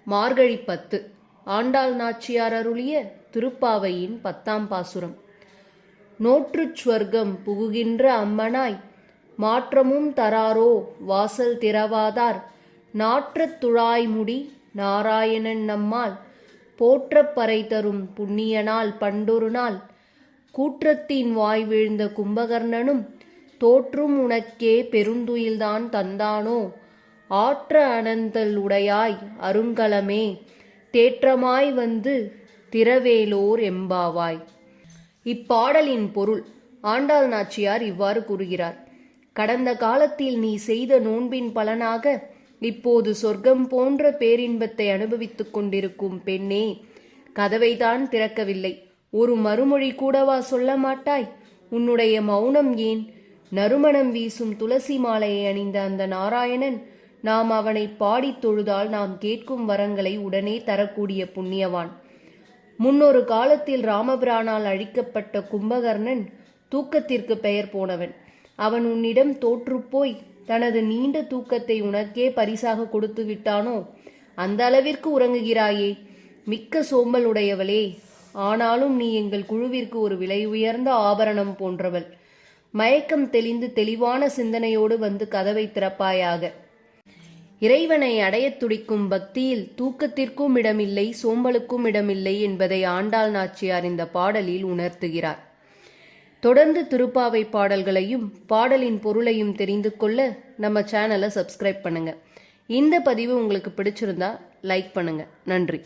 மார்கழி 10 ஆண்டாள் நாச்சியார் அருளிய திருப்பாவையின் 10ஆம் பாசுரம். நோற்றுச் சுவர்க்கம் புகுகின்ற அம்மனாய் மாற்றமும் தராரோ வாசல் திறவாதார் நாற்றத் துழாய்முடி நாராயணன் நம்மால் போற்றப் பறை தரும் புண்ணியனால் பண்டொரு நாள் கூற்றத்தின் வாய் வீழ்ந்த கும்பகர்ணனும் தோற்றும் உனக்கே பெருந்துயில்தான் தந்தானோ ஆற்ற அனந்தல் உடையாய் அருங்கலமே தேற்றமாய் வந்து திரவேலோர் எம்பாவாய். இப்பாடலின் பொருள் ஆண்டாள் நாச்சியார் இவ்வாறு கூறுகிறார். கடந்த காலத்தில் நீ செய்த நோன்பின் பலனாக இப்போது சொர்க்கம் போன்ற பேரின்பத்தை அனுபவித்துக் கொண்டிருக்கும் பெண்ணே, கதவைதான் திறக்கவில்லை, ஒரு மறுமொழி கூடவா சொல்ல மாட்டாய்? உன்னுடைய மௌனம் ஏன்? நறுமணம் வீசும் துளசி மாலையை அணிந்த அந்த நாராயணன் நாம் அவனை பாடித் தொழுதால் நாம் கேட்கும் வரங்களை உடனே தரக்கூடிய புண்ணியவான். முன்னொரு காலத்தில் ராமபிரானால் அழிக்கப்பட்ட கும்பகர்ணன் தூக்கத்திற்கு பெயர் போனவன். அவன் உன்னிடம் தோற்றுப்போய் தனது நீண்ட தூக்கத்தை உனக்கே பரிசாக கொடுத்து விட்டானோ? அந்த அளவிற்கு உறங்குகிறாயே, மிக்க சோம்பல் உடையவளே. ஆனாலும் நீ எங்கள் குழுவிற்கு ஒரு விலை உயர்ந்த ஆபரணம் போன்றவள். மயக்கம் தெளிந்து தெளிவான சிந்தனையோடு வந்து கதவை திறப்பாயாக. இறைவனை அடையத் துடிக்கும் பக்தியில் தூக்கத்திற்கும் இடமில்லை, சோம்பலுக்கும் இடமில்லை என்பதை ஆண்டாள் நாச்சியார் இந்த பாடலில் உணர்த்துகிறார். தொடர்ந்து திருப்பாவை பாடல்களையும் பாடலின் பொருளையும் தெரிந்து கொள்ள நம்ம சேனலை சப்ஸ்கிரைப் பண்ணுங்க. இந்த பதிவு உங்களுக்கு பிடிச்சிருந்தா லைக் பண்ணுங்க. நன்றி.